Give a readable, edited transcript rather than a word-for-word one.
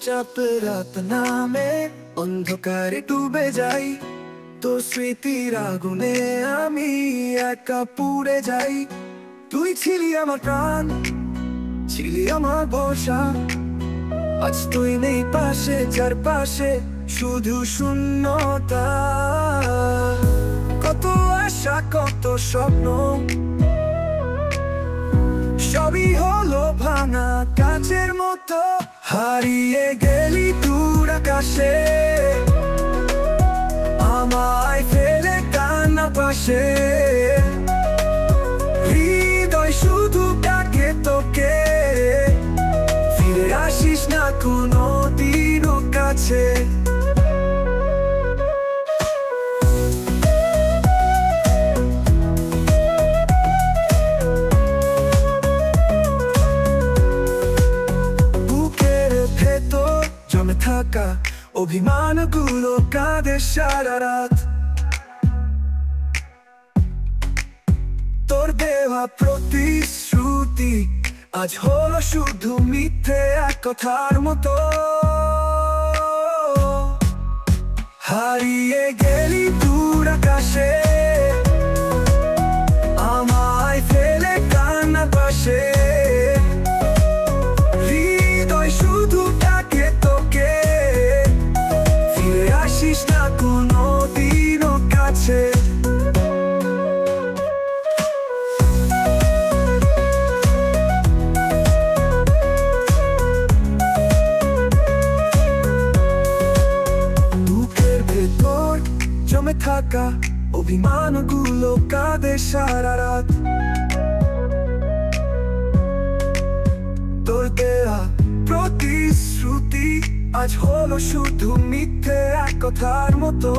চাপে রাত নামে, অন্ধকারে ডুবে যাই, তোর স্মৃতির আগুনে আমি একা পুড়ে যাই। তুই ছিলি আমার প্রাণ, ছিলি আমার ভরসা, আজ তুই নেই পাশে, চারপাশে শুধু শূন্যতা। কত আশা, কত স্বপ্ন, সবই হলো ভাঙা কাচের মতো। হারিয়ে গেলি দূর আকাশে, আমায় ফেলে কান্না পাশে। হৃদয় শুধু ডাকে তোকে, ফিরে আসিস না কোনো দিনও কাছে। জমে থাকা অভিমানগুলো কাঁদে সারা রাত, তোর দেওয়া প্রতিশ্রুতি আজ হলো শুধু মিথ্যে এক কথার মতো। হারিয়ে গেলি দূর আকাশে, আমায় ফেলে কান্না পাশে। বুকের ভেতর জমে থাকা অভিমানগুলো কাঁদে সারা রাত, তোর দেয়া প্রতিশ্রুতি আজ হলো শুধু মিথ্যে এক কথার মতো।